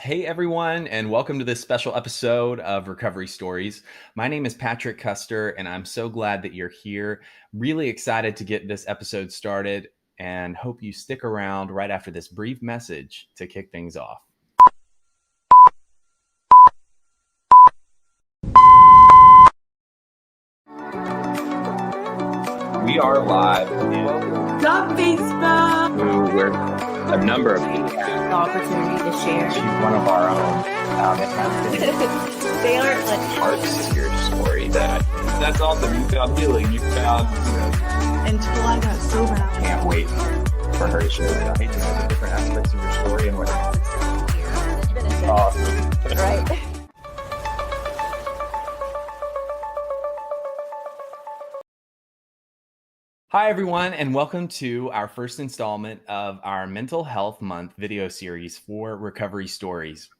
Hey everyone, and welcome to this special episode of Recovery Stories. My name is Patrick Custer, and I'm so glad that you're here. Really excited to get this episode started, and hope you stick around right after this brief message to kick things off. We are live in Love Facebook. where a number of people The opportunity to share. she's one of our own. It has been They are like parts to your story that's awesome. You found healing. You found, until I got sober. can't wait for her to share that. Hey, the different aspects of your story and what awesome. Right. Hi everyone, and welcome to our first installment of our Mental Health Month video series for Recovery Stories.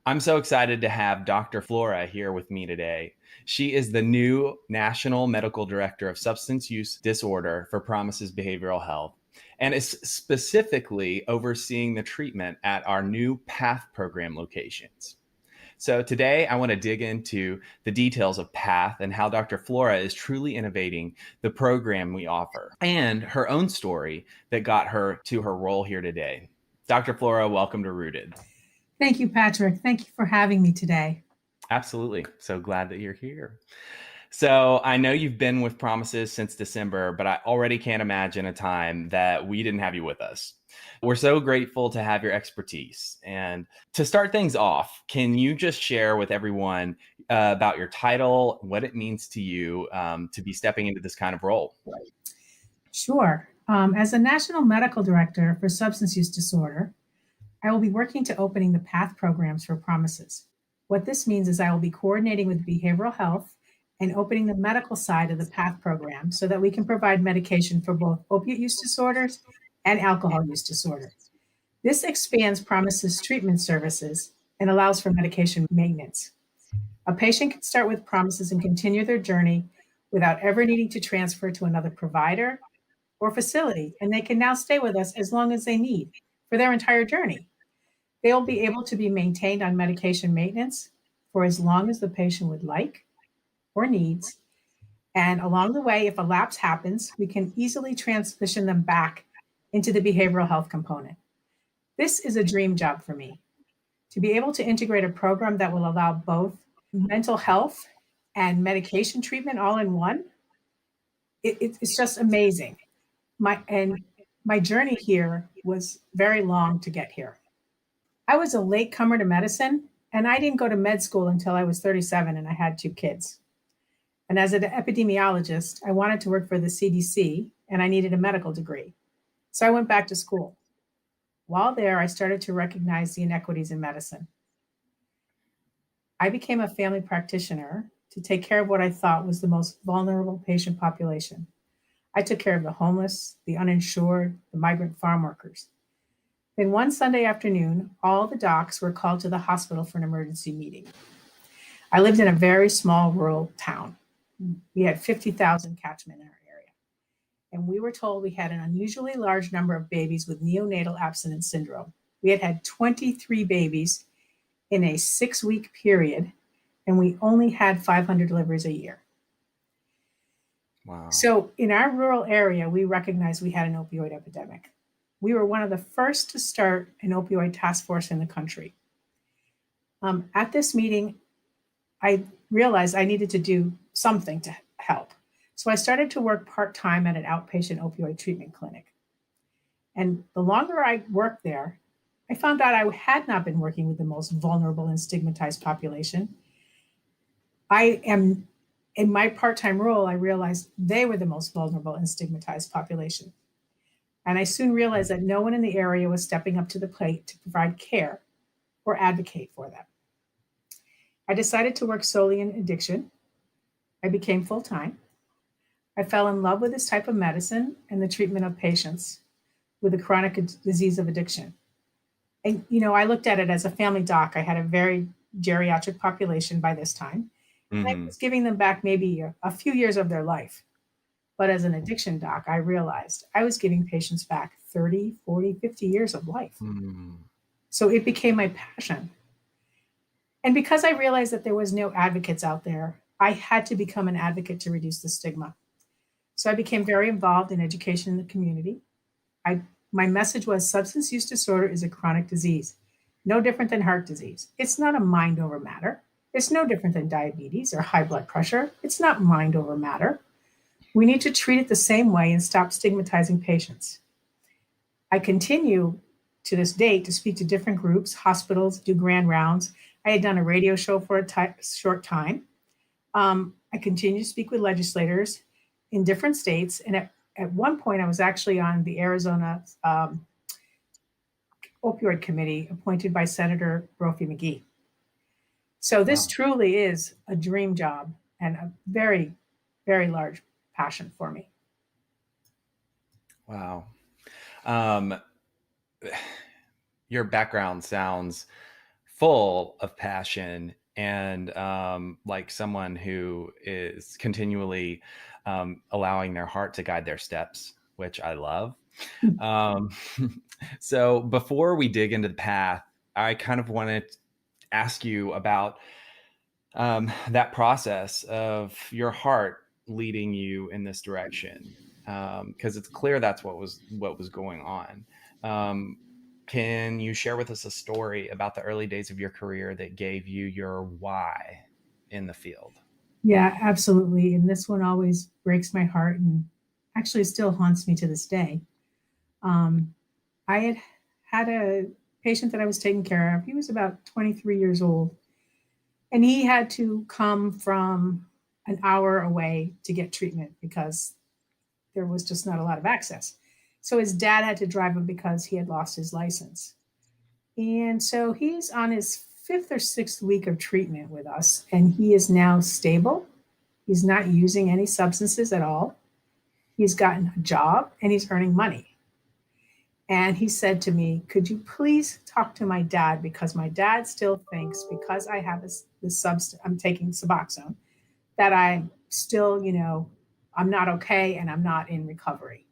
I'm so excited to have Dr. Flora here with me today. She is the new National Medical Director of Substance Use Disorder for Promises Behavioral Health, and is specifically overseeing the treatment at our new PATH program locations. So today I want to dig into the details of PATH and how Dr. Flora is truly innovating the program we offer and her own story that got her to her role here today. Dr. Flora, welcome to Rooted. Thank you, Patrick. Thank you for having me today. Absolutely. So glad that you're here. So I know you've been with Promises since December, but I already can't imagine a time that we didn't have you with us. We're so grateful to have your expertise. And to start things off, can you just share with everyone about your title, what it means to you to be stepping into this kind of role? Sure. As a National Medical Director for Substance Use Disorder, I will be working to opening the PATH programs for Promises. What this means is I will be coordinating with behavioral health and opening the medical side of the PATH program so that we can provide medication for both opiate use disorders and alcohol use disorder. This expands Promises treatment services and allows for medication maintenance. A patient can start with Promises and continue their journey without ever needing to transfer to another provider or facility, and they can now stay with us as long as they need for their entire journey. They will be able to be maintained on medication maintenance for as long as the patient would like or needs. And along the way, if a lapse happens, we can easily transition them back into the behavioral health component. This is a dream job for me, to be able to integrate a program that will allow both mental health and medication treatment all in one. It's just amazing. My journey here was very long to get here. I was a late comer to medicine, and I didn't go to med school until I was 37 and I had 2 kids. And as an epidemiologist, I wanted to work for the CDC and I needed a medical degree. So I went back to school. While there, I started to recognize the inequities in medicine. I became a family practitioner to take care of what I thought was the most vulnerable patient population. I took care of the homeless, the uninsured, the migrant farm workers. Then one Sunday afternoon, all the docs were called to the hospital for an emergency meeting. I lived in a very small rural town. We had 50,000 catchment in our area. And we were told we had an unusually large number of babies with neonatal abstinence syndrome. We had had 23 babies in a 6-week period, and we only had 500 deliveries a year. Wow. So in our rural area, we recognized we had an opioid epidemic. We were one of the first to start an opioid task force in the country. At this meeting, I realized I needed to do something to help. So I started to work part-time at an outpatient opioid treatment clinic. And the longer I worked there, I found out I had not been working with the most vulnerable and stigmatized population. In my part-time role, I realized they were the most vulnerable and stigmatized population. And I soon realized that no one in the area was stepping up to the plate to provide care or advocate for them. I decided to work solely in addiction. I became full-time. I fell in love with this type of medicine and the treatment of patients with a chronic disease of addiction. And, I looked at it as a family doc. I had a very geriatric population by this time. And I was giving them back maybe a few years of their life. But as an addiction doc, I realized I was giving patients back 30, 40, 50 years of life. So it became my passion. And because I realized that there was no advocates out there, I had to become an advocate to reduce the stigma. So I became very involved in education in the community. I My message was substance use disorder is a chronic disease, no different than heart disease. It's not a mind over matter. It's no different than diabetes or high blood pressure. It's not mind over matter. We need to treat it the same way and stop stigmatizing patients. I continue to this date to speak to different groups, hospitals, do grand rounds. I had done a radio show for a short time. I continue to speak with legislators in different states. And at one point, I was actually on the Arizona Opioid Committee appointed by Senator Brophy McGee. So this Wow. truly is a dream job and a very, very large passion for me. Wow. Um, your background sounds full of passion and like someone who is continually allowing their heart to guide their steps, which I love. Um, so before we dig into the path, I kind of wanted to ask you about that process of your heart leading you in this direction, because it's clear that's what was going on. Um, can you share with us a story about the early days of your career that gave you your why in the field? Yeah, absolutely. And this one always breaks my heart and actually still haunts me to this day. Um, I had a patient that I was taking care of. He was about 23 years old, and he had to come from an hour away to get treatment because there was just not a lot of access. So his dad had to drive him because he had lost his license. And so he's on his fifth or sixth week of treatment with us, and he is now stable. He's not using any substances at all. He's gotten a job and he's earning money. And he said to me, "Could you please talk to my dad? Because my dad still thinks because I have this substance, I'm taking Suboxone, that I'm still, I'm not okay and I'm not in recovery."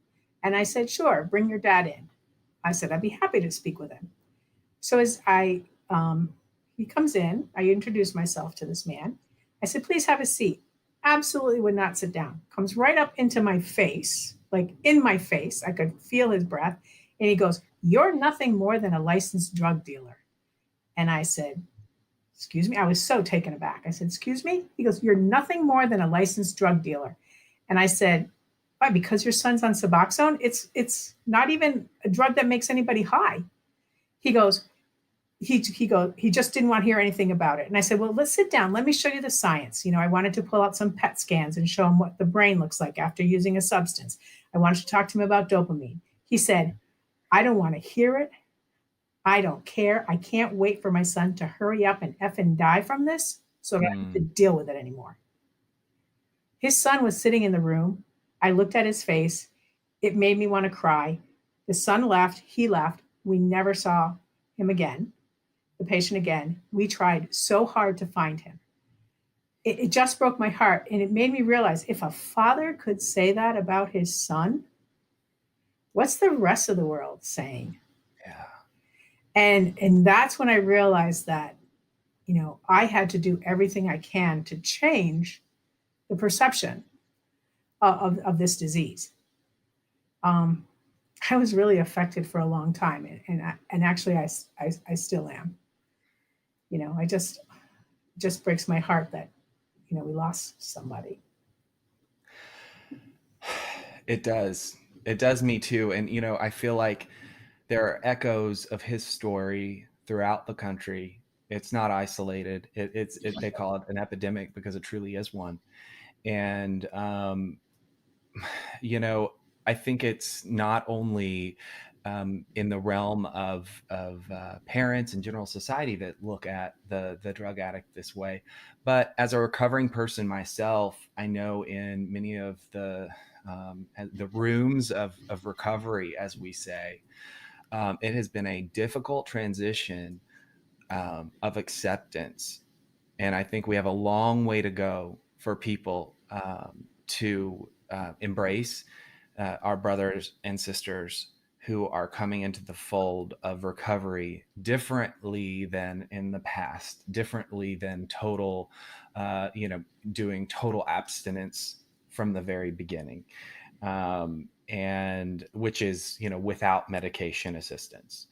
And I said, "Sure, bring your dad in." I said, "I'd be happy to speak with him." So he comes in, I introduce myself to this man. I said, "Please have a seat." Absolutely would not sit down. Comes right up into my face, like in my face. I could feel his breath. And he goes, "You're nothing more than a licensed drug dealer." And I said, "Excuse me?" I was so taken aback. I said, "Excuse me?" He goes, "You're nothing more than a licensed drug dealer." And I said, "Why? Because your son's on Suboxone? It's not even a drug that makes anybody high." He goes, he just didn't want to hear anything about it. And I said, "Well, let's sit down. Let me show you the science." I wanted to pull out some PET scans and show him what the brain looks like after using a substance. I wanted to talk to him about dopamine. He said, "I don't want to hear it. I don't care. I can't wait for my son to hurry up and effing die from this so I don't have to Mm. deal with it anymore." His son was sitting in the room. I looked at his face. It made me want to cry. The son left. He left. We never saw him again, the patient again. We tried so hard to find him. It just broke my heart. And it made me realize if a father could say that about his son, what's the rest of the world saying? Yeah. And that's when I realized that, I had to do everything I can to change the perception of this disease. Um, I was really affected for a long time, and actually, I still am. I just breaks my heart that we lost somebody. It does. It does me too. And, I feel like there are echoes of his story throughout the country. It's not isolated. They call it an epidemic because it truly is one. And, I think it's not only in the realm of parents and general society that look at the drug addict this way, but as a recovering person myself, I know in many of the rooms of recovery, as we say, it has been a difficult transition of acceptance, and I think we have a long way to go for people to embrace our brothers and sisters who are coming into the fold of recovery differently than in the past, differently than total, doing total abstinence from the very beginning, and which is, without medication assistance.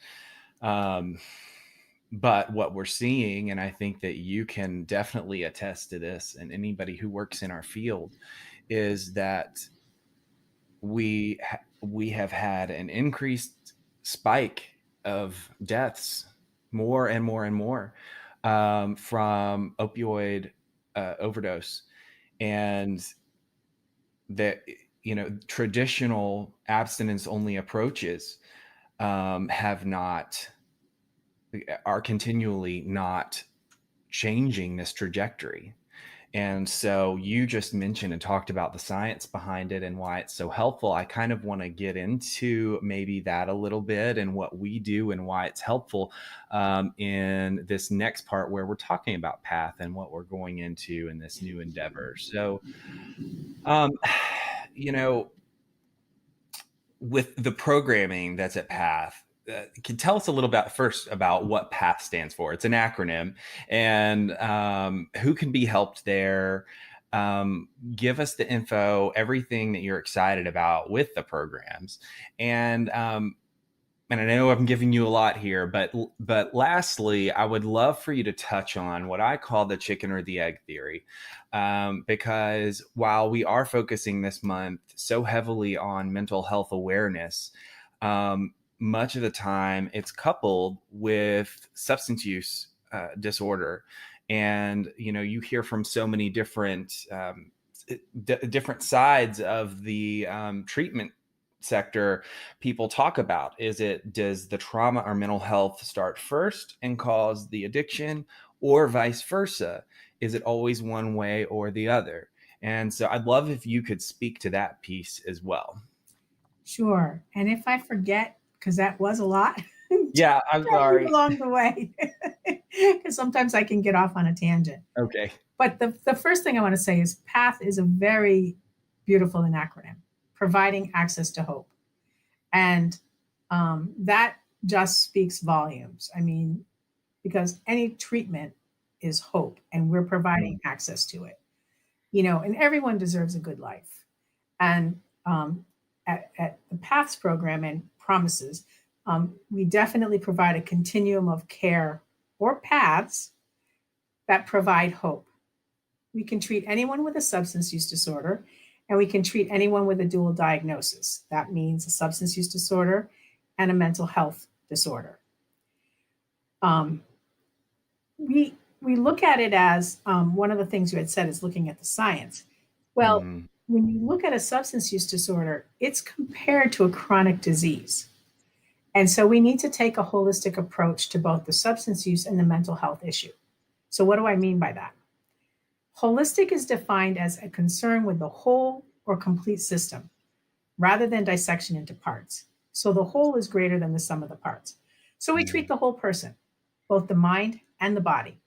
But what we're seeing, and I think that you can definitely attest to this, and anybody who works in our field, is that we have had an increased spike of deaths, more and more and more, from opioid overdose, and that traditional abstinence only approaches are continually not changing this trajectory. And so you just mentioned and talked about the science behind it and why it's so helpful. I kind of want to get into maybe that a little bit and what we do and why it's helpful in this next part where we're talking about PATH and what we're going into in this new endeavor. So, with the programming that's at PATH, can tell us a little bit first about what PATH stands for. It's an acronym, and who can be helped there. Give us the info, everything that you're excited about with the programs, and I know I'm giving you a lot here, but lastly, I would love for you to touch on what I call the chicken or the egg theory, because while we are focusing this month so heavily on mental health awareness, much of the time it's coupled with substance use disorder. And, you hear from so many different sides of the treatment sector. People talk about, does the trauma or mental health start first and cause the addiction, or vice versa? Is it always one way or the other? And so I'd love if you could speak to that piece as well. Sure. And if I forget, because that was a lot. Yeah, I'm sorry. Along the way, because sometimes I can get off on a tangent. Okay. But the first thing I want to say is PATH is a very beautiful acronym, providing access to hope. And that just speaks volumes. I mean, because any treatment is hope, and we're providing access to it, and everyone deserves a good life. And at the PATHS program and Promises, we definitely provide a continuum of care or paths that provide hope. We can treat anyone with a substance use disorder, and we can treat anyone with a dual diagnosis. That means a substance use disorder and a mental health disorder. We look at it as one of the things you had said is looking at the science. Well, when you look at a substance use disorder, it's compared to a chronic disease. And so we need to take a holistic approach to both the substance use and the mental health issue. So what do I mean by that? Holistic is defined as a concern with the whole or complete system, rather than dissection into parts. So the whole is greater than the sum of the parts. So we treat the whole person, both the mind and the body.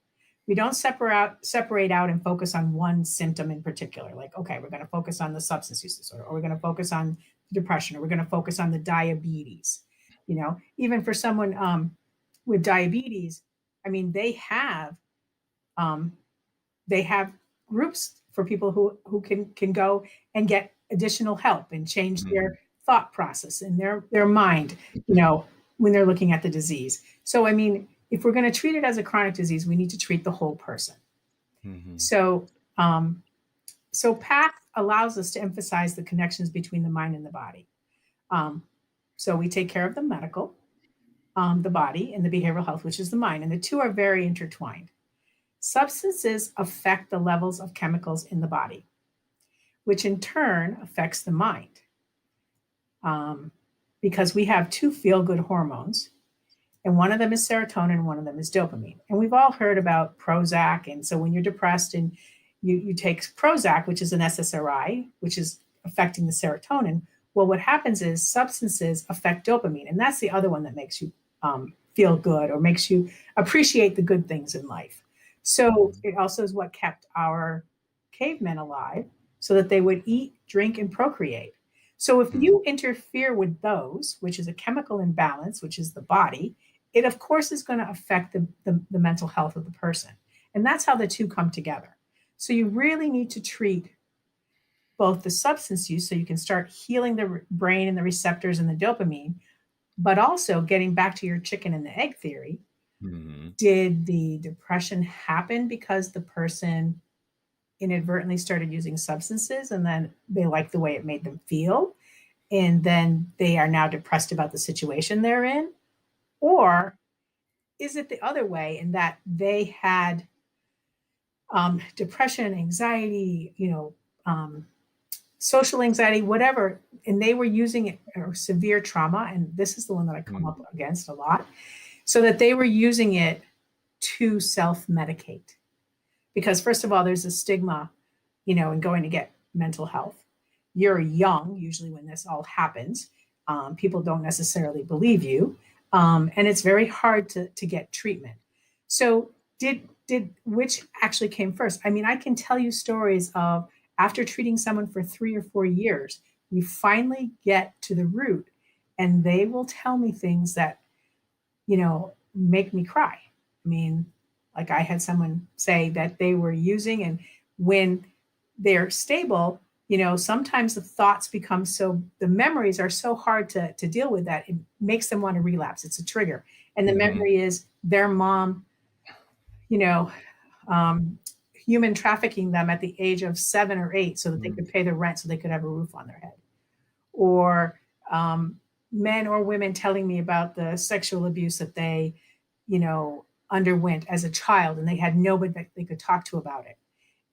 We don't separate out and focus on one symptom in particular. Like, okay, we're going to focus on the substance use disorder, or we're going to focus on depression, or we're going to focus on the diabetes. Even for someone with diabetes, I mean, they have groups for people who can go and get additional help and change their thought process and their mind, when they're looking at the disease. So, I mean, if we're going to treat it as a chronic disease, we need to treat the whole person. So PATH allows us to emphasize the connections between the mind and the body. So we take care of the medical, the body, and the behavioral health, which is the mind. And the two are very intertwined. Substances affect the levels of chemicals in the body, which in turn affects the mind. Because we have two feel-good hormones, and one of them is serotonin, and one of them is dopamine. And we've all heard about Prozac. And so when you're depressed and you take Prozac, which is an SSRI, which is affecting the serotonin, well, what happens is substances affect dopamine. And that's the other one that makes you feel good or makes you appreciate the good things in life. So it also is what kept our cavemen alive, so that they would eat, drink, and procreate. So if you interfere with those, which is a chemical imbalance, which is the body, it of course is going to affect the mental health of the person. And that's how the two come together. So you really need to treat both the substance use so you can start healing the brain and the receptors and the dopamine, but also getting back to your chicken and the egg theory. Mm-hmm. Did the depression happen because the person inadvertently started using substances and then they liked the way it made them feel? And then they are now depressed about the situation they're in? Or is it the other way in that they had depression, anxiety, social anxiety, whatever, and they were using it or severe trauma, and this is the one that I come up against a lot, so that they were using it to self-medicate. Because first of all, there's a stigma, in going to get mental health. You're young, usually when this all happens. People don't necessarily believe you, and it's very hard to get treatment. So did which actually came first? I mean, I can tell you stories of after treating someone for 3 or 4 years, we finally get to the root, and they will tell me things that, make me cry. I mean, like I had someone say that they were using, and when they're stable, sometimes the thoughts become the memories are so hard to deal with that it makes them want to relapse. It's a trigger. And the memory is their mom, human trafficking them at the age of 7 or 8 so that they could pay the rent so they could have a roof on their head. Or men or women telling me about the sexual abuse that they, underwent as a child, and they had nobody that they could talk to about it.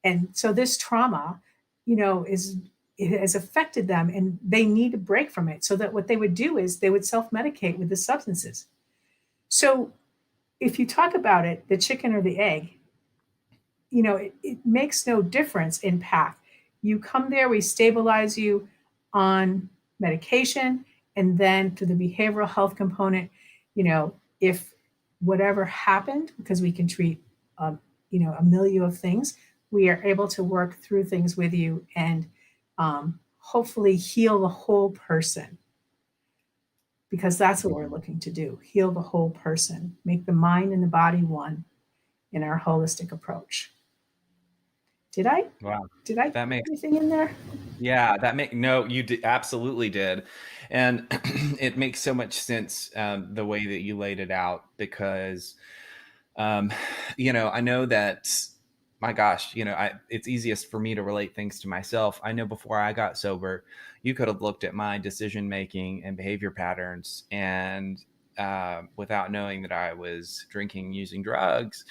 And so this trauma, it has affected them, and they need a break from it. So that what they would do is they would self-medicate with the substances. So if you talk about it, the chicken or the egg, it makes no difference in path. You come there, we stabilize you on medication, and then through the behavioral health component, if whatever happened, because we can treat, a milieu of things, we are able to work through things with you and hopefully heal the whole person, because that's what we're looking to do: heal the whole person, make the mind and the body one in our holistic approach. Did I That makes anything in there? Yeah, no, you absolutely did. And it makes so much sense, the way that you laid it out, because, I know that, my gosh, it's easiest for me to relate things to myself. I know before I got sober, you could have looked at my decision making and behavior patterns, and without knowing that I was drinking, using drugs,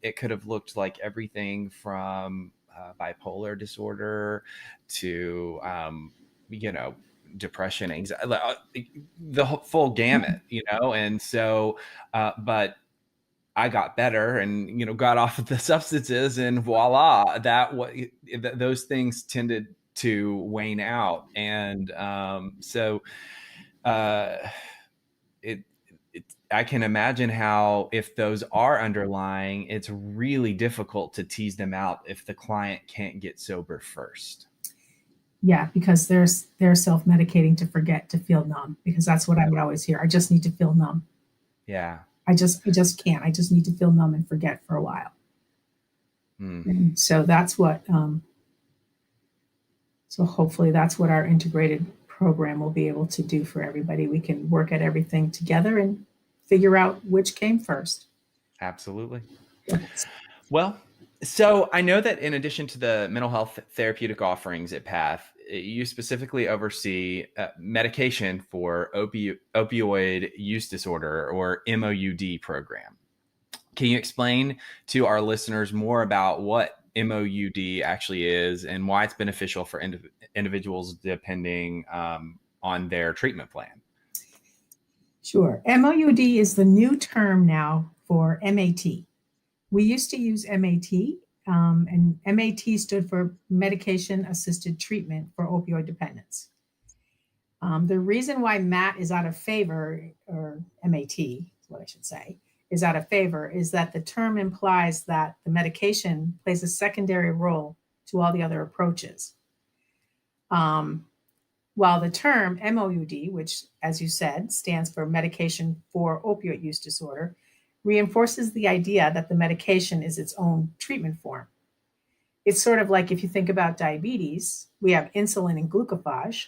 it could have looked like everything from bipolar disorder to, depression, anxiety, the full gamut, and so, but I got better and, got off of the substances, and voila, those things tended to wane out. And so it, I can imagine how, if those are underlying, it's really difficult to tease them out if the client can't get sober first. Yeah, because they're self-medicating to forget to feel numb, because that's what I would always hear. I just need to feel numb. Yeah. I just can't. I just need to feel numb and forget for a while. And so that's what, so hopefully that's what our integrated program will be able to do for everybody. We can work at everything together and figure out which came first. Absolutely. Yes. Well, so I know that in addition to the mental health therapeutic offerings at PATH, you specifically oversee medication for opioid use disorder, or MOUD program. Can you explain to our listeners more about what MOUD actually is and why it's beneficial for individuals depending on their treatment plan? Sure. MOUD is the new term now for MAT. We used to use MAT, and MAT stood for Medication Assisted Treatment for Opioid Dependence. The reason why MAT is out of favor, or MAT is what I should say, is out of favor, is that the term implies that the medication plays a secondary role to all the other approaches. while the term MOUD, which, as you said, stands for medication for opioid use disorder, reinforces the idea that the medication is its own treatment form. It's sort of like if you think about diabetes, we have insulin and glucophage.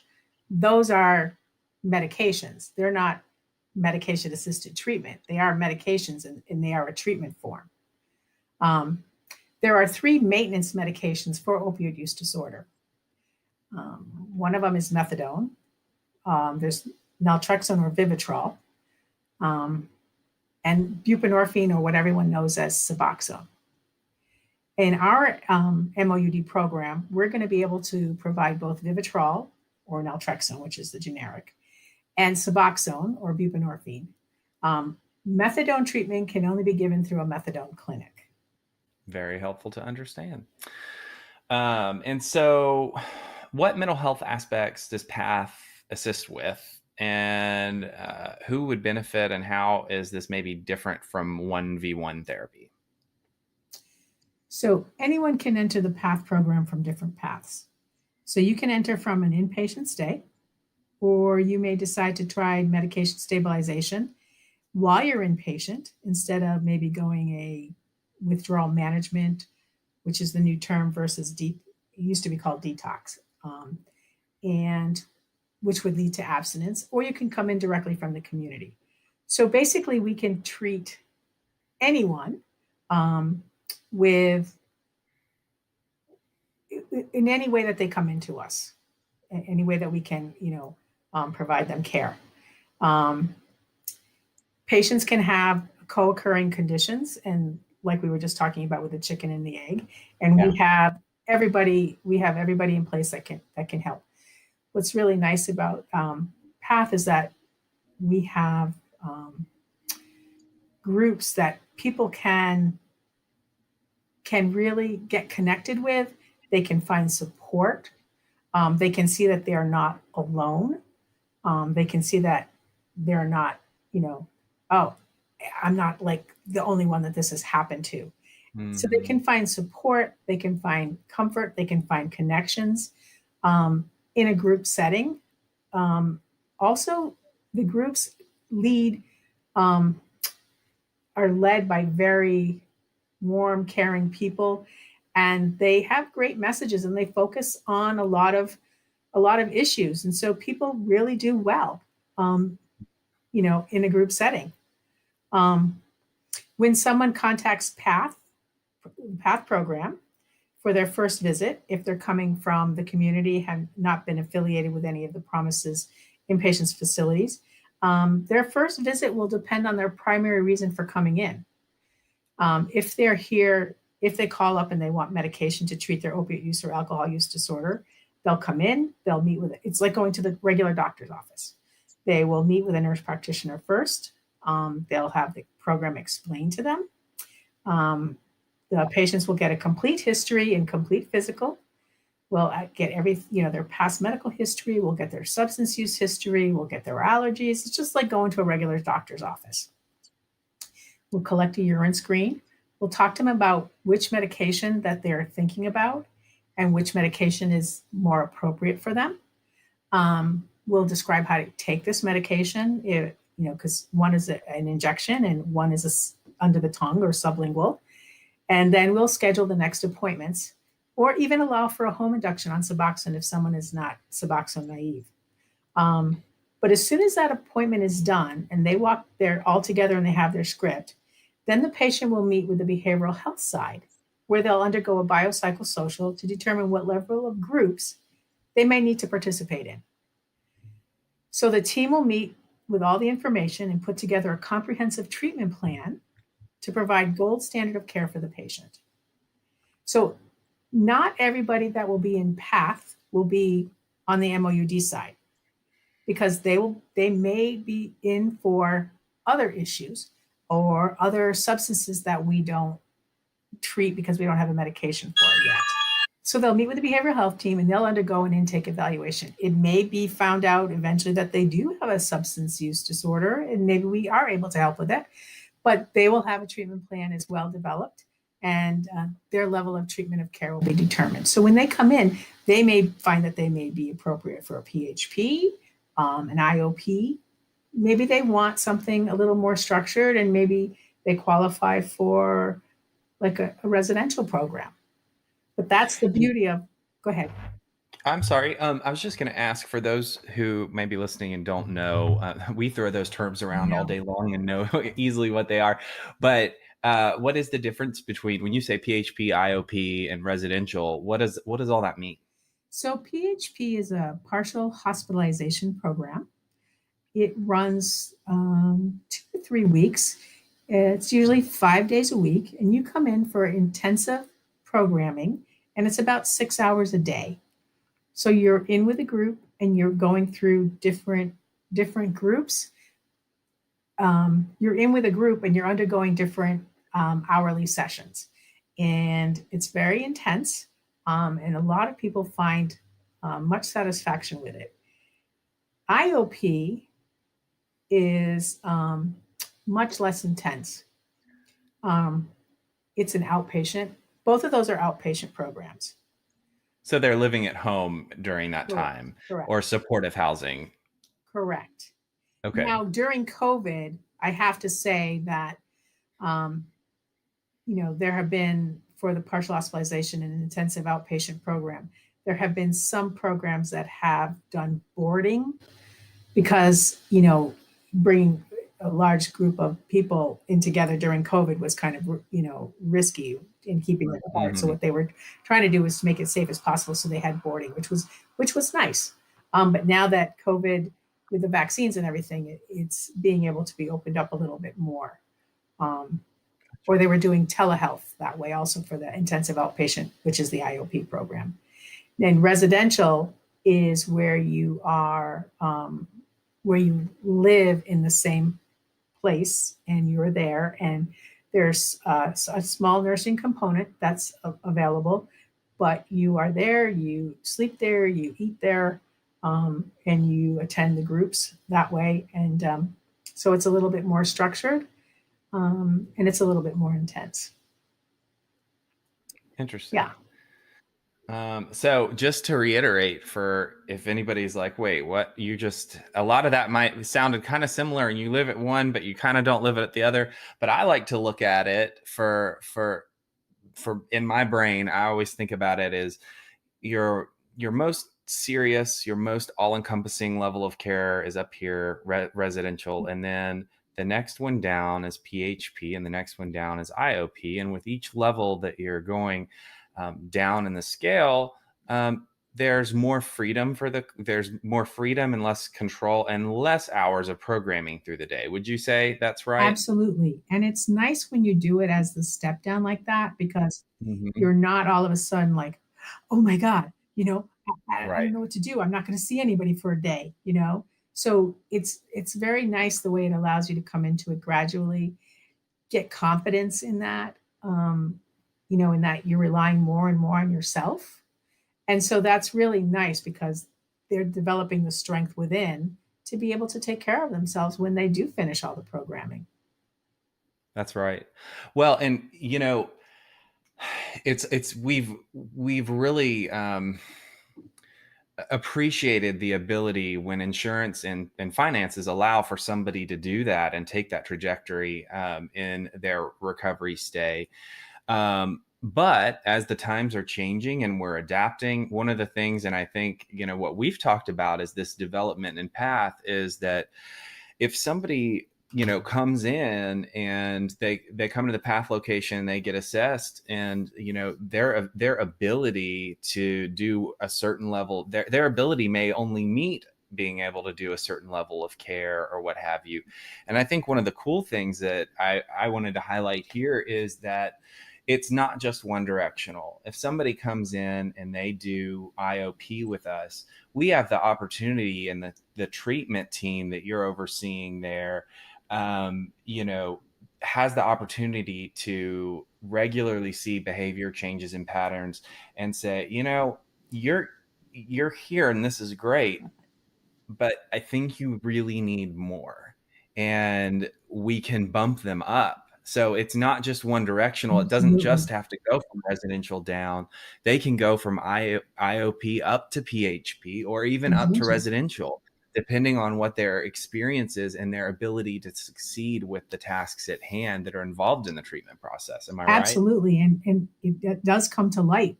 Those are medications. They're not medication assisted treatment. They are medications and they are a treatment form. There are 3 maintenance medications for opioid use disorder. One of them is methadone. There's naltrexone or Vivitrol, and buprenorphine, or what everyone knows as Suboxone. In our MOUD program, we're going to be able to provide both Vivitrol, or naltrexone, which is the generic, and Suboxone, or buprenorphine. Methadone treatment can only be given through a methadone clinic. Very helpful to understand. And so, what mental health aspects does PATH assist with, and who would benefit, and how is this maybe different from 1v1 therapy? So anyone can enter the PATH program from different paths. So you can enter from an inpatient stay, or you may decide to try medication stabilization while you're inpatient instead of maybe going a withdrawal management, which is the new term, versus deep. It used to be called detox, and which would lead to abstinence, or you can come in directly from the community. So basically, we can treat anyone with in any way that they come into us, any way that we can, provide them care. Patients can have co-occurring conditions, and like we were just talking about with the chicken and the egg, and we have everybody in place that can help. What's really nice about PATH is that we have groups that people can really get connected with. They can find support. They can see that they are not alone. They can see that they're not, oh, I'm not like the only one that this has happened to. Mm-hmm. So they can find support. They can find comfort. They can find connections in a group setting. Also, the groups are led by very warm, caring people, and they have great messages, and they focus on a lot of issues. And so people really do well, in a group setting. When someone contacts PATH program for their first visit, if they're coming from the community, have not been affiliated with any of the Promises inpatient facilities, their first visit will depend on their primary reason for coming in. If they're here, if they call up and they want medication to treat their opiate use or alcohol use disorder, they'll come in, they'll meet with it. It's like going to the regular doctor's office. They will meet with a nurse practitioner first. They'll have the program explained to them. The patients will get a complete history and complete physical. We'll get their past medical history. We'll get their substance use history. We'll get their allergies. It's just like going to a regular doctor's office. We'll collect a urine screen. We'll talk to them about which medication that they're thinking about and which medication is more appropriate for them. We'll describe how to take this medication, because one is an injection and one is under the tongue or sublingual. And then we'll schedule the next appointments, or even allow for a home induction on Suboxone if someone is not Suboxone naive. But as soon as that appointment is done and they walk there all together and they have their script, then the patient will meet with the behavioral health side, where they'll undergo a biopsychosocial to determine what level of groups they may need to participate in. So the team will meet with all the information and put together a comprehensive treatment plan to provide gold standard of care for the patient. So not everybody that will be in PATH will be on the MOUD side, because they may be in for other issues or other substances that we don't treat because we don't have a medication for it yet. So they'll meet with the behavioral health team and they'll undergo an intake evaluation. It may be found out eventually that they do have a substance use disorder, and maybe we are able to help with that, but they will have a treatment plan as well developed. and their level of treatment of care will be determined. So when they come in, they may find that they may be appropriate for a PHP, an IOP. Maybe they want something a little more structured, and maybe they qualify for like a residential program. But that's the beauty of, go ahead. I'm sorry. I was just going to ask for those who may be listening and don't know. We throw those terms around all No. day long and know easily what they are. But what is the difference between when you say PHP, IOP, and residential? What does all that mean? So PHP is a partial hospitalization program. It runs 2 to 3 weeks. It's usually 5 days a week, and you come in for intensive programming, and it's about 6 hours a day. So you're in with a group, and you're going through different groups. You're in with a group, and you're undergoing different hourly sessions, and it's very intense. And a lot of people find much satisfaction with it. IOP is much less intense. Um, it's an outpatient. Both of those are outpatient programs. So they're living at home during that Correct. time Correct. or supportive housing. Correct. Okay. Now, during COVID, I have to say that, um, there have been, for the partial hospitalization and intensive outpatient program, there have been some programs that have done boarding because, bringing a large group of people in together during COVID was kind of, risky in keeping it apart. So Mhm. what they were trying to do was to make it safe as possible. So they had boarding, which was nice. But now that COVID, with the vaccines and everything, it's being able to be opened up a little bit more. Um, or they were doing telehealth that way also for the intensive outpatient, which is the IOP program. Then residential is where you are, where you live in the same place and you're there, and there's a small nursing component that's available, but you are there, you sleep there, you eat there, and you attend the groups that way. And so it's a little bit more structured, and it's a little bit more intense. Interesting. Yeah. So just to reiterate, for if anybody's like, wait, what, a lot of that might sounded kind of similar and you live at one, but you kind of don't live at the other. But I like to look at it for in my brain, I always think about it as your most serious, your most all-encompassing level of care is up here, residential, and then the next one down is PHP, and the next one down is IOP. And with each level that you're going down in the scale, there's more freedom and less control and less hours of programming through the day. Would you say that's right? Absolutely. And it's nice when you do it as the step down like that, because Mm-hmm. you're not all of a sudden like, oh my God, I don't Right. know what to do. I'm not going to see anybody for a day. So it's very nice the way it allows you to come into it gradually, get confidence in that, in that you're relying more and more on yourself. And so that's really nice because they're developing the strength within to be able to take care of themselves when they do finish all the programming. That's right. Well, and it's we've really appreciated the ability when insurance and finances allow for somebody to do that and take that trajectory in their recovery stay. But as the times are changing and we're adapting, one of the things, and I think, what we've talked about is this development and path, is that if somebody, comes in and they come to the path location, they get assessed, and, their ability to do a certain level, their ability may only meet being able to do a certain level of care or what have you. And I think one of the cool things that I wanted to highlight here is that it's not just one directional. If somebody comes in and they do IOP with us, we have the opportunity, and the treatment team that you're overseeing there, has the opportunity to regularly see behavior changes and patterns and say, you're you're here and this is great, but I think you really need more. And we can bump them up So it's not just one directional. It doesn't Absolutely. just have to go from residential down. They can go from IOP up to PHP or even up to Mhm. residential, depending on what their experience is and their ability to succeed with the tasks at hand that are involved in the treatment process. Am I right? Absolutely. And it does come to light,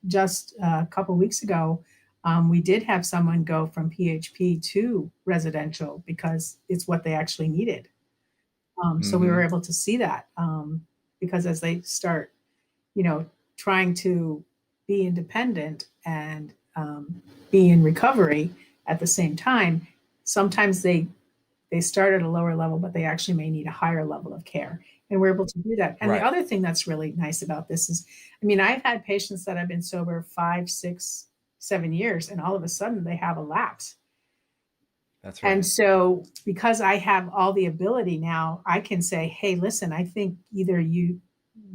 just a couple weeks ago, we did have someone go from PHP to residential because it's what they actually needed. So we were Mm-hmm. able to see that, because as they start, you know, trying to be independent and be in recovery at the same time, sometimes they start at a lower level, but they actually may need a higher level of care. And we're able to do that. And the Right. other thing that's really nice about this is, I mean, I've had patients that have been sober 5, 6, 7 years, and all of a sudden they have a lapse. That's And right. so, because I have all the ability now, I can say, hey, listen, I think we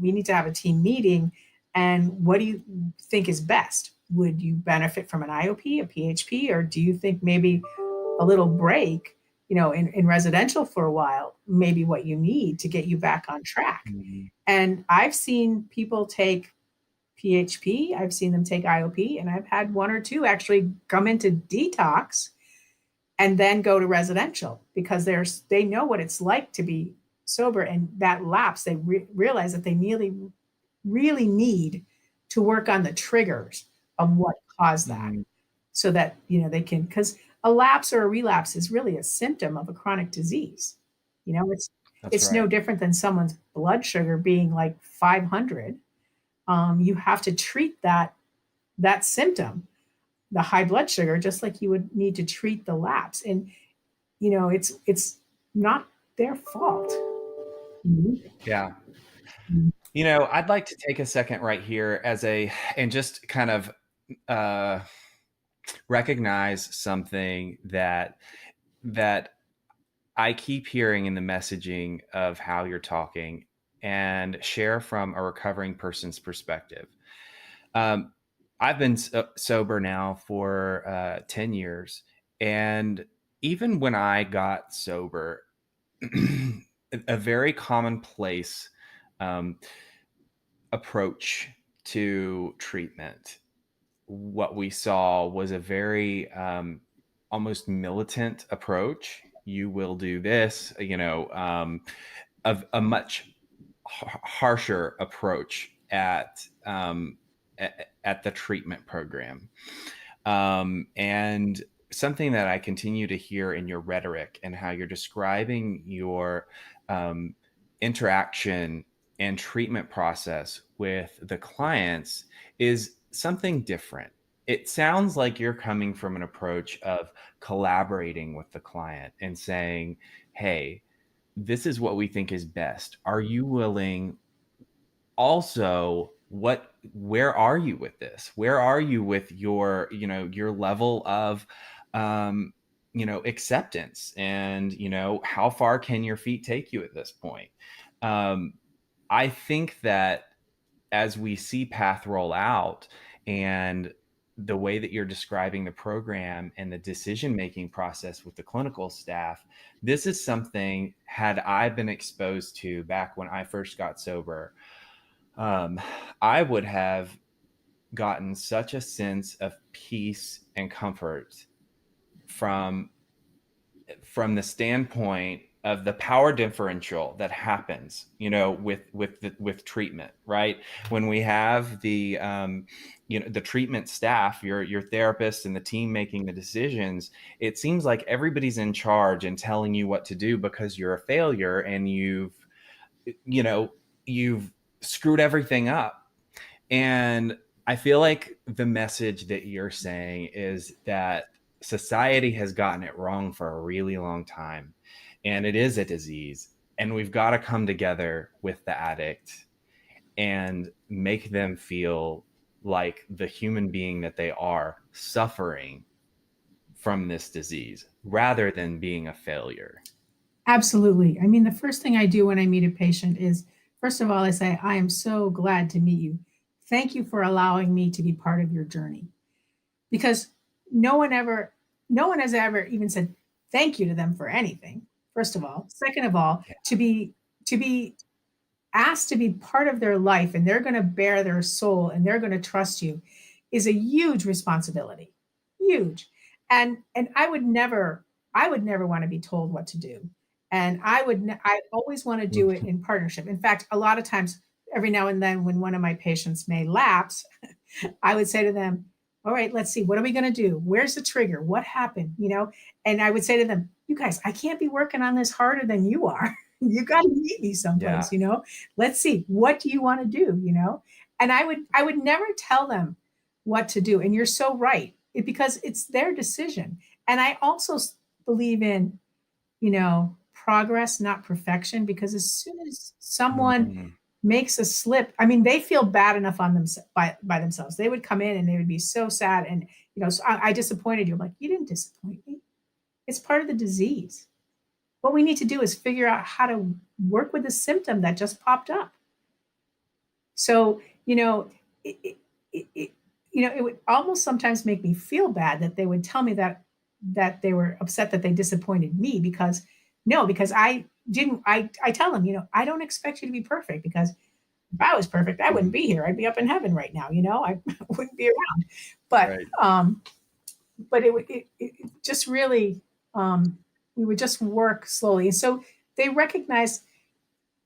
need to have a team meeting. And what do you think is best? Would you benefit from an IOP, a PHP, or do you think maybe a little break, in residential for a while, maybe what you need to get you back on track? Mhm. And I've seen people take PHP, I've seen them take IOP, and I've had one or two actually come into detox and then go to residential because they know what it's like to be sober, and that lapse they realize that they really need to work on the triggers of what caused that, Mhm. so that they can, because a lapse or a relapse is really a symptom of a chronic disease. It's That's it's no right. different than someone's blood sugar being like 500. You have to treat that symptom, the high blood sugar, just like you would need to treat the lapse. And it's not their fault. Mhm. Yeah. I'd like to take a second right here and just kind of uh, recognize something that I keep hearing in the messaging of how you're talking and share from a recovering person's perspective. Um, I've been sober now for 10 years. And even when I got sober, a very commonplace um, approach to treatment, what we saw was a very almost militant approach. You will do this, of a much harsher approach at the treatment program. And something that I continue to hear in your rhetoric and how you're describing your um, interaction and treatment process with the clients is something different. It sounds like you're coming from an approach of collaborating with the client and saying, hey, this is what we think is best. Are you willing? Also, where are you with this? Where are you with your level of um acceptance, and how far can your feet take you at this point? um I think that as we see path roll out, and the way that you're describing the program and the decision making process with the clinical staff, this is something, had I been exposed to back when I first got sober, um, I would have gotten such a sense of peace and comfort from the standpoint of the power differential that happens, with treatment, right? When we have the treatment staff, your therapist and the team making the decisions, it seems like everybody's in charge and telling you what to do because you're a failure and you know you've screwed everything up. And I feel like the message that you're saying is that society has gotten it wrong for a really long time. And it is a disease. And we've got to come together with the addict and make them feel like the human being that they are, suffering from this disease rather than being a failure. Absolutely. I mean, the first thing I do when I meet a patient is, first of all, I say, I am so glad to meet you. Thank you for allowing me to be part of your journey. Because no one ever, no one has ever even said thank you to them for anything, first of all. Second of all, to be to be asked to be part of their life, and they're going to bear their soul and they're going to trust you, is a huge responsibility. Huge. And I would never want to be told what to do. And I always want to do it in partnership. In fact, a lot of times, every now and then, when one of my patients may lapse, I would say to them, all right, let's see, what are we going to do? Where's the trigger? What happened? And I would say to them, you guys, I can't be working on this harder than you are. You got to meet me Yeah. someplace. Let's see, what do you want to do? And I would never tell them what to do. And you're so right, because it's their decision. And I also believe in, progress, not perfection, because as soon as someone Mm. makes a slip, I mean, they feel bad enough on them by themselves. They would come in and they would be so sad. And, so I disappointed you. I'm like, you didn't disappoint me. It's part of the disease. What we need to do is figure out how to work with the symptom that just popped up. So, it would almost sometimes make me feel bad that they would tell me that they were upset that they disappointed me, because I didn't. I tell them, I don't expect you to be perfect, because if I was perfect, I wouldn't be here. I'd be up in heaven right now. I wouldn't be around. But Right. it just really, we would just work slowly. And so they recognized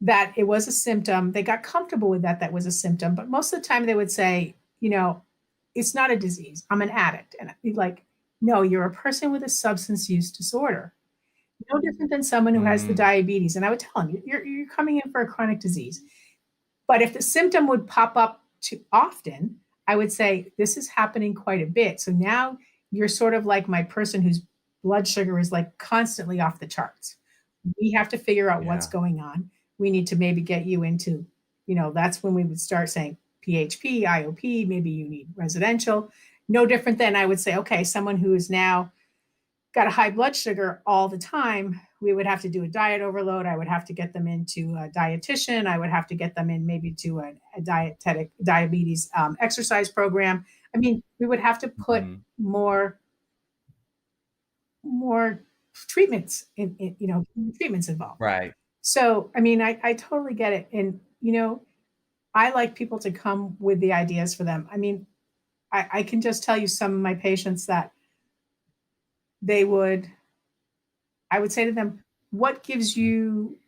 that it was a symptom. They got comfortable with that was a symptom. But most of the time they would say, it's not a disease. I'm an addict. And I'd be like, no, you're a person with a substance use disorder. No different than someone who has the Mm. diabetes. And I would tell them, you're coming in for a chronic disease. But if the symptom would pop up too often, I would say, this is happening quite a bit. So now you're sort of like my person whose blood sugar is like constantly off the charts. We have to figure out what's Yeah. going on. We need to maybe get you into, that's when we would start saying PHP, IOP, maybe you need residential. No different than I would say, okay, someone who is now got a high blood sugar all the time, we would have to do a diet overload. I would have to get them into a dietitian. I would have to get them in maybe to a dietetic diabetes exercise program. I mean, we would have to put Mhm. more treatments treatments involved. Right. So, I mean, I totally get it. And, I like people to come with the ideas for them. I mean, I can just tell you some of my patients that they would, I would say to them, what gives you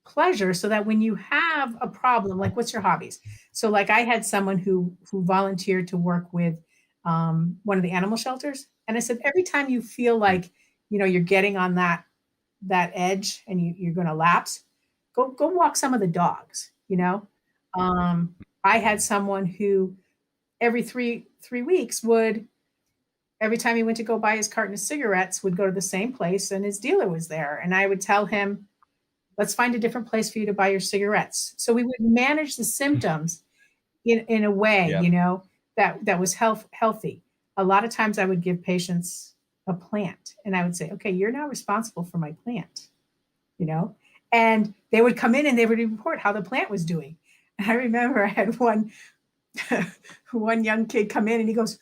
pleasure, so that when you have a problem, like, what's your hobbies? So, like, I had someone who volunteered to work with one of the animal shelters. And I said, every time you feel like, you're getting on that edge and you're going to lapse, go walk some of the dogs. I had someone who every three weeks would, every time he went to go buy his carton of cigarettes, would go to the same place, and his dealer was there. And I would tell him, let's find a different place for you to buy your cigarettes. So we would manage the symptoms in a way, Yep. that was healthy. A lot of times I would give patients a plant, and I would say, okay, you're now responsible for my plant, you know? And they would come in and they would report how the plant was doing. And I remember I had one young kid come in and he goes,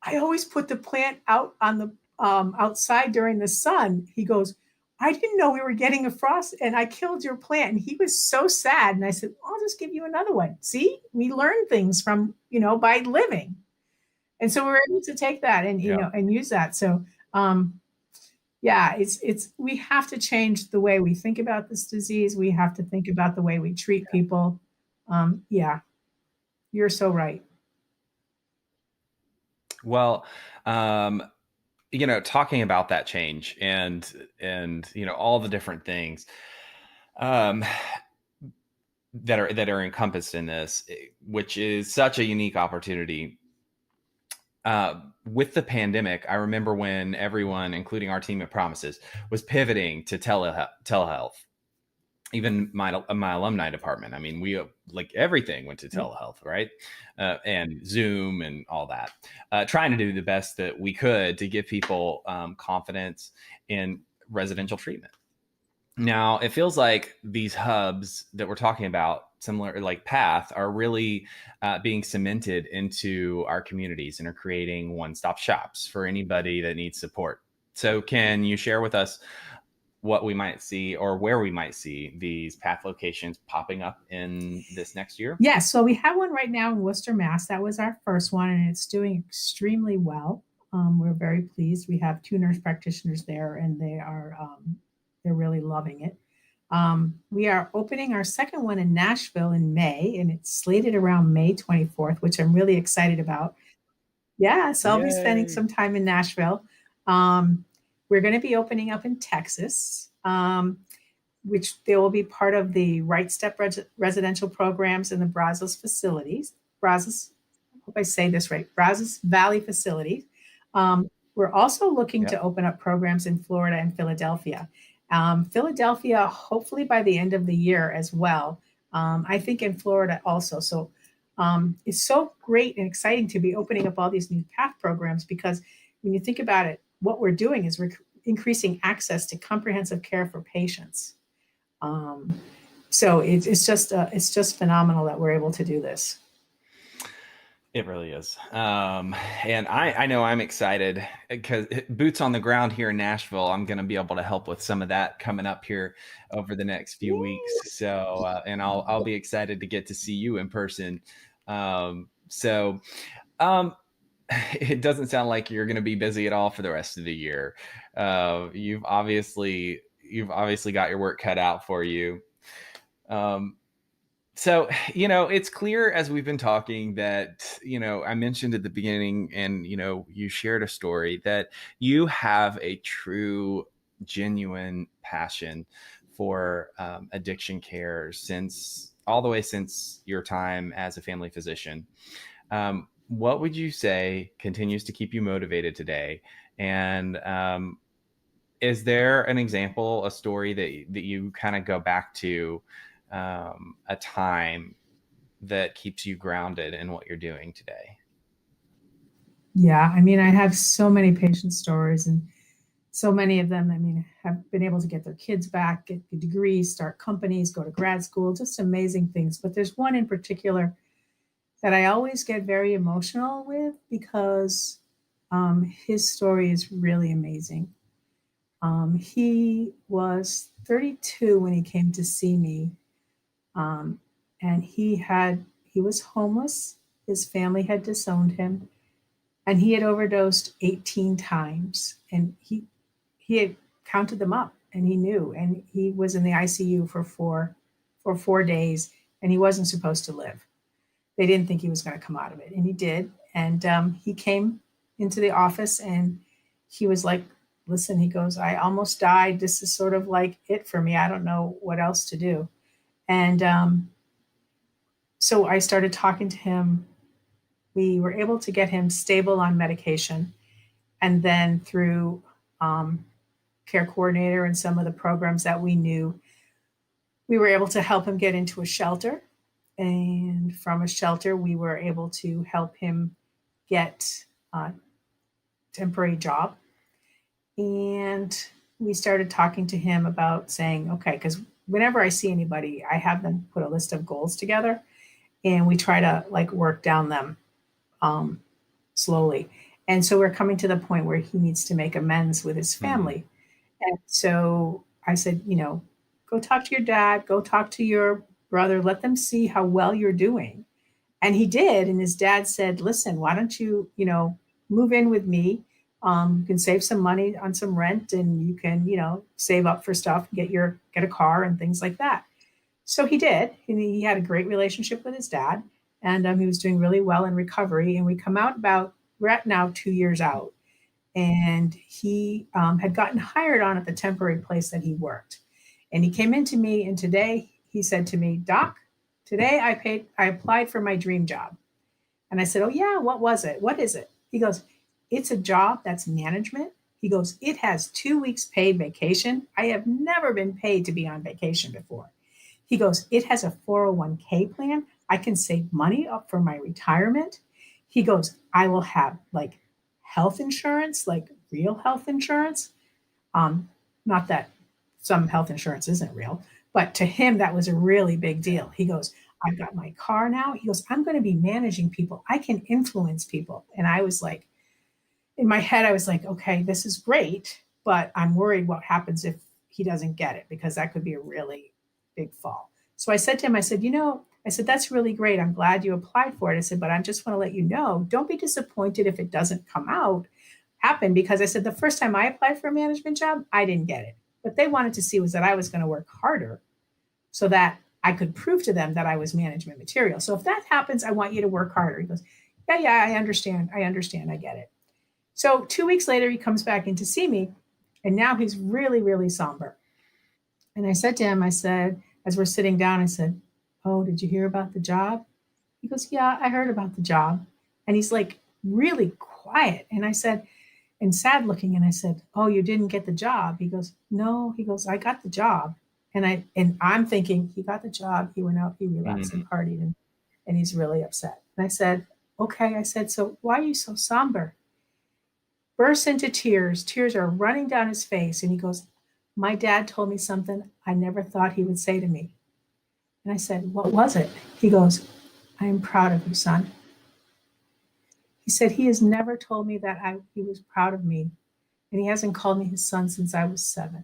I always put the plant out on the outside during the sun. He goes, I didn't know we were getting a frost and I killed your plant. And he was so sad. And I said, I'll just give you another one. See, we learn things from, by living. And so we're able to take that and, Yeah. and use that. So, yeah, it's, we have to change the way we think about this disease. We have to think about the way we treat people. Yeah, you're so right. Well, talking about that change and all the different things that are encompassed in this, which is such a unique opportunity. With the pandemic, I remember when everyone, including our team at Promises, was pivoting to telehealth. Even my alumni department. I mean, we like everything went to telehealth, right? And Zoom and all that, trying to do the best that we could to give people confidence in residential treatment. Now, it feels like these hubs that we're talking about, similar like Path, are really being cemented into our communities and are creating one-stop shops for anybody that needs support. So can you share with us what we might see or where we might see these path locations popping up in this next year? Yes, so we have one right now in Worcester, Mass. That was our first one, and it's doing extremely well. We're very pleased. We have 2 nurse practitioners there, and they're really loving it. We are opening our second one in Nashville in May, and it's slated around May 24th, which I'm really excited about. Yeah, so I'll be spending Yay. some time in Nashville. We're going to be opening up in Texas, which they will be part of the Right Step residential programs in the Brazos facilities. Brazos, I hope I say this right, Brazos Valley facilities. We're also looking to Yep. open up programs in Florida and Philadelphia. Philadelphia, hopefully by the end of the year as well. I think in Florida also. So it's so great and exciting to be opening up all these new PATH programs, because when you think about it, what we're doing is we're increasing access to comprehensive care for patients. So it's just phenomenal that we're able to do this. It really is. And I know I'm excited because boots on the ground here in Nashville, I'm going to be able to help with some of that coming up here over the next few weeks. So, and I'll be excited to get to see you in person. So, it doesn't sound like you're going to be busy at all for the rest of the year. You've obviously got your work cut out for you. So, it's clear as we've been talking that, I mentioned at the beginning and, you shared a story that you have a true, genuine passion for addiction care all the way since your time as a family physician. What would you say continues to keep you motivated today? And is there an example, a story that you kind of go back to, a time that keeps you grounded in what you're doing today? Yeah, I mean, I have so many patient stories, and so many of them, I mean, have been able to get their kids back, get degrees, start companies, go to grad school, just amazing things. But there's one in particular that I always get very emotional with, because his story is really amazing. He was 32 when he came to see me, um, and he was homeless. His family had disowned him, and he had overdosed 18 times, and he had counted them up, and he knew, and he was in the ICU for 4 days, and he wasn't supposed to live. They didn't think he was going to come out of it, and he did. And he came into the office, and he was like, listen, he goes, I almost died. This is sort of like it for me. I don't know what else to do. And so I started talking to him. We were able to get him stable on medication. And then through care coordinator and some of the programs that we knew, we were able to help him get into a shelter. And from a shelter, we were able to help him get a temporary job. And we started talking to him about saying, okay, because whenever I see anybody, I have them put a list of goals together, and we try to like work down them slowly. And so we're coming to the point where he needs to make amends with his family. And so I said, go talk to your dad, go talk to your brother, let them see how well you're doing. And he did. And his dad said, listen, why don't you, move in with me? You can save some money on some rent, and you can, save up for stuff, get a car and things like that. So he did. And he had a great relationship with his dad, and he was doing really well in recovery. And we're at now 2 years out. And he had gotten hired on at the temporary place that he worked. And he came into me, and today he said to me, Doc, today I applied for my dream job. And I said, oh yeah, what was it? What is it? He goes, it's a job that's management. He goes, it has 2 weeks paid vacation. I have never been paid to be on vacation before. He goes, it has a 401k plan. I can save money up for my retirement. He goes, I will have like health insurance, like real health insurance. Not that some health insurance isn't real, but to him, that was a really big deal. He goes, I've got my car now. He goes, I'm going to be managing people. I can influence people. And I was like, in my head, I was like, okay, this is great, but I'm worried what happens if he doesn't get it, because that could be a really big fall. So I said to him, I said, I said, that's really great. I'm glad you applied for it. I said, but I just want to let you know, don't be disappointed if it doesn't happen, because I said the first time I applied for a management job, I didn't get it. What they wanted to see was that I was going to work harder so that I could prove to them that I was management material. So if that happens, I want you to work harder. He goes, yeah, I understand. I get it. So 2 weeks later, he comes back in to see me, and now he's really, really somber. And I said to him, I said, as we're sitting down, I said, oh, did you hear about the job? He goes, yeah, I heard about the job. And he's like really quiet. And I said, and sad looking. And I said, oh, you didn't get the job? He goes, no. He goes, I got the job. And I'm thinking, he got the job. He went out, he relapsed and partied, and he's really upset. And I said, okay. I said, so why are you so somber? Bursts into tears. Tears are running down his face. And he goes, my dad told me something I never thought he would say to me. And I said, what was it? He goes, I am proud of you, son. He said he has never told me that he was proud of me. And he hasn't called me his son since I was 7.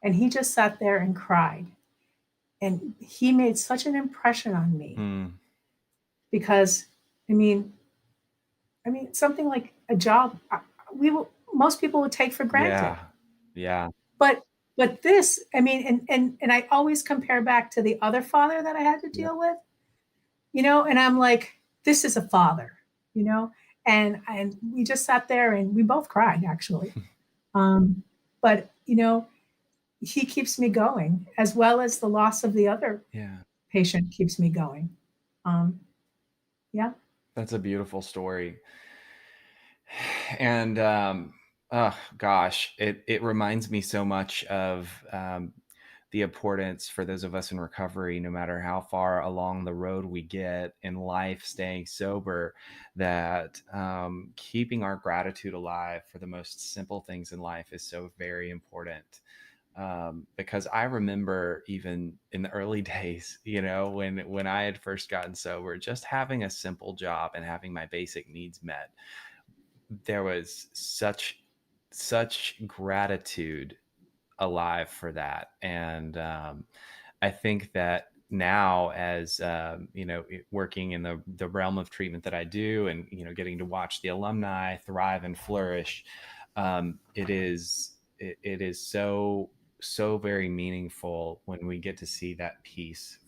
And he just sat there and cried. And he made such an impression on me because, something like a job, most people would take for granted. Yeah. But this, and I always compare back to the other father that I had to deal with, and I'm like, this is a father, and we just sat there and we both cried, actually. But, he keeps me going, as well as the loss of the other patient keeps me going. Yeah. That's a beautiful story. And oh gosh, it reminds me so much of the importance for those of us in recovery, no matter how far along the road we get in life, staying sober, that keeping our gratitude alive for the most simple things in life is so very important. Because I remember even in the early days, when I had first gotten sober, just having a simple job and having my basic needs met, there was such gratitude alive for that. And I think that now, as working in the realm of treatment that I do, and getting to watch the alumni thrive and flourish, it is so very meaningful when we get to see that piece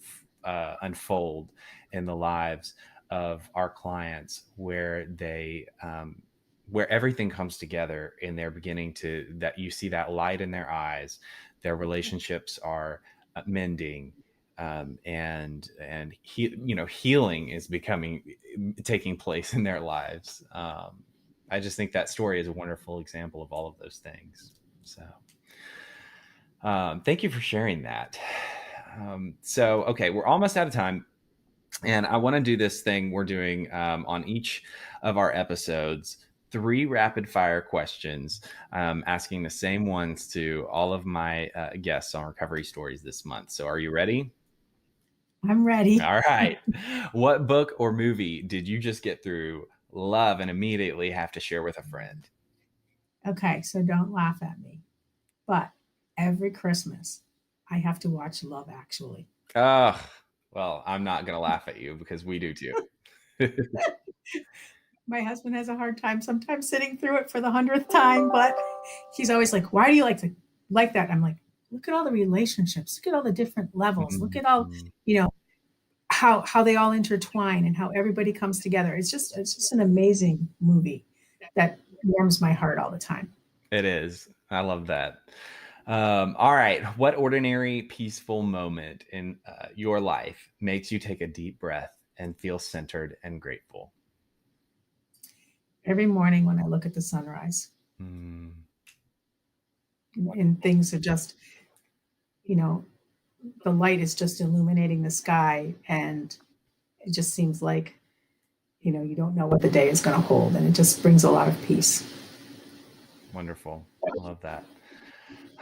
unfold in the lives of our clients, where where everything comes together and they're beginning that you see that light in their eyes, their relationships are mending, and healing is taking place in their lives. I just think that story is a wonderful example of all of those things. So thank you for sharing that. So, okay, we're almost out of time. And I want to do this thing we're doing on each of our episodes, 3 rapid fire questions, asking the same ones to all of my guests on Recovery Stories this month. So are you ready? I'm ready. All right. What book or movie did you just get through, love, and immediately have to share with a friend? Okay, so don't laugh at me. But every Christmas, I have to watch Love Actually. Oh, well, I'm not going to laugh at you because we do too. My husband has a hard time sometimes sitting through it for the 100th time, but he's always like, why do you like that? I'm like, look at all the relationships, look at all the different levels, look at all, how they all intertwine and how everybody comes together. It's just an amazing movie that warms my heart all the time. It is. I love that. All right. What ordinary, peaceful moment in your life makes you take a deep breath and feel centered and grateful? Every morning when I look at the sunrise, and things are just, the light is just illuminating the sky, and it just seems like, you don't know what the day is going to hold, and it just brings a lot of peace. Wonderful. I love that.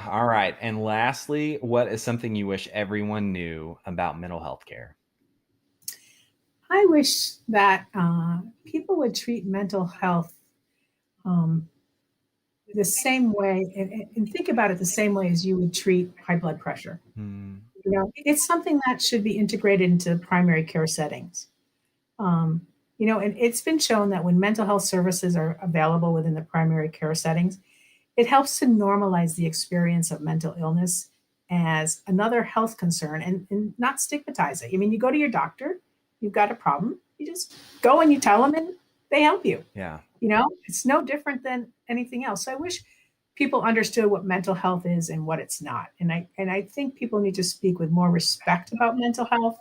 All right. And lastly, what is something you wish everyone knew about mental health care? I wish that people would treat mental health the same way, and think about it the same way as you would treat high blood pressure. Mm, It's something that should be integrated into primary care settings. Um, and it's been shown that when mental health services are available within the primary care settings, it helps to normalize the experience of mental illness as another health concern and not stigmatize it. I mean, you go to your doctor, you've got a problem, you just go and you tell them and they help you. yeah. It's no different than anything else. So I wish people understood what mental health is and what it's not. And I think people need to speak with more respect about mental health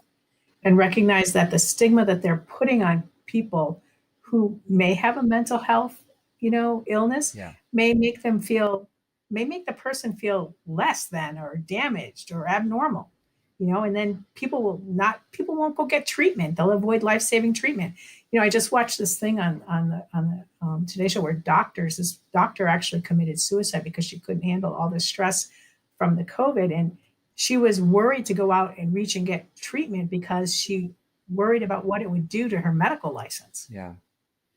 and recognize that the stigma that they're putting on people who may have a mental health, illness Yeah. may make the person feel less than or damaged or abnormal, and then people won't go get treatment. They'll avoid life-saving treatment. I just watched this thing on the Today Show where this doctor actually committed suicide because she couldn't handle all the stress from the COVID. And she was worried to go out and reach and get treatment because she worried about what it would do to her medical license. Yeah.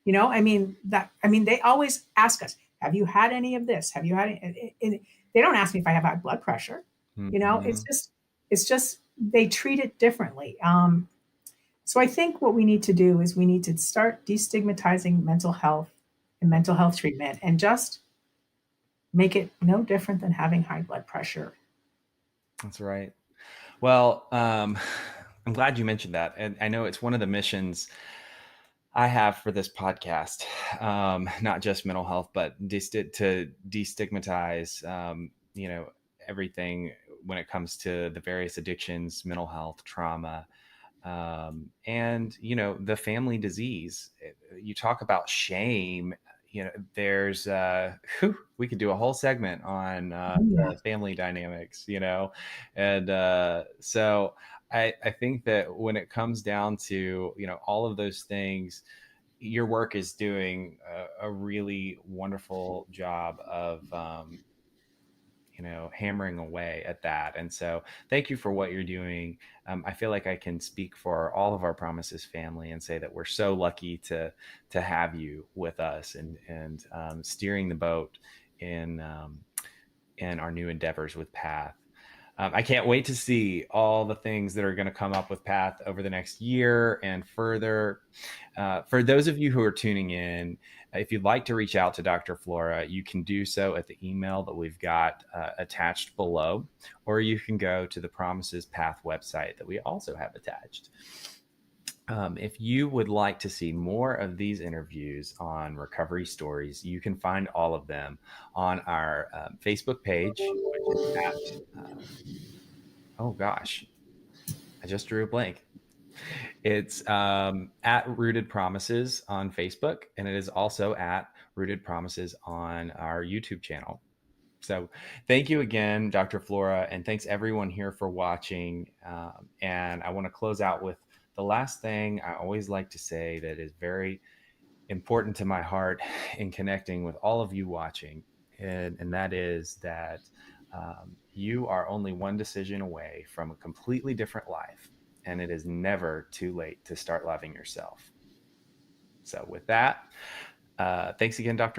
They always ask us, have you had any of this? Have you had it? And they don't ask me if I have high blood pressure. Mhm. It's just they treat it differently. So I think what we need to do is we need to start destigmatizing mental health and mental health treatment and just make it no different than having high blood pressure. That's right. Well, I'm glad you mentioned that. And I know it's one of the missions I have for this podcast, not just mental health, but to destigmatize, everything when it comes to the various addictions, mental health, trauma, and the family disease. You talk about shame. There's we could do a whole segment on Yeah. family dynamics. And so I think that when it comes down to all of those things, your work is doing a really wonderful job of hammering away at that. And so thank you for what you're doing. I feel like I can speak for all of our Promises family and say that we're so lucky to have you with us and steering the boat in our new endeavors with Path. I can't wait to see all the things that are going to come up with Path over the next year and further. For those of you who are tuning in, if you'd like to reach out to Dr. Flora, you can do so at the email that we've got attached below, or you can go to the Promises Path website that we also have attached. If you would like to see more of these interviews on recovery stories, you can find all of them on our Facebook page, which is oh gosh, I just drew a blank. It's at Rooted Promises on Facebook, and it is also at Rooted Promises on our YouTube channel. So thank you again, Dr. Flora, and thanks everyone here for watching. And I want to close out with the last thing I always like to say that is very important to my heart in connecting with all of you watching. And that is that you are only one decision away from a completely different life. And it is never too late to start loving yourself. So with that, thanks again, Dr.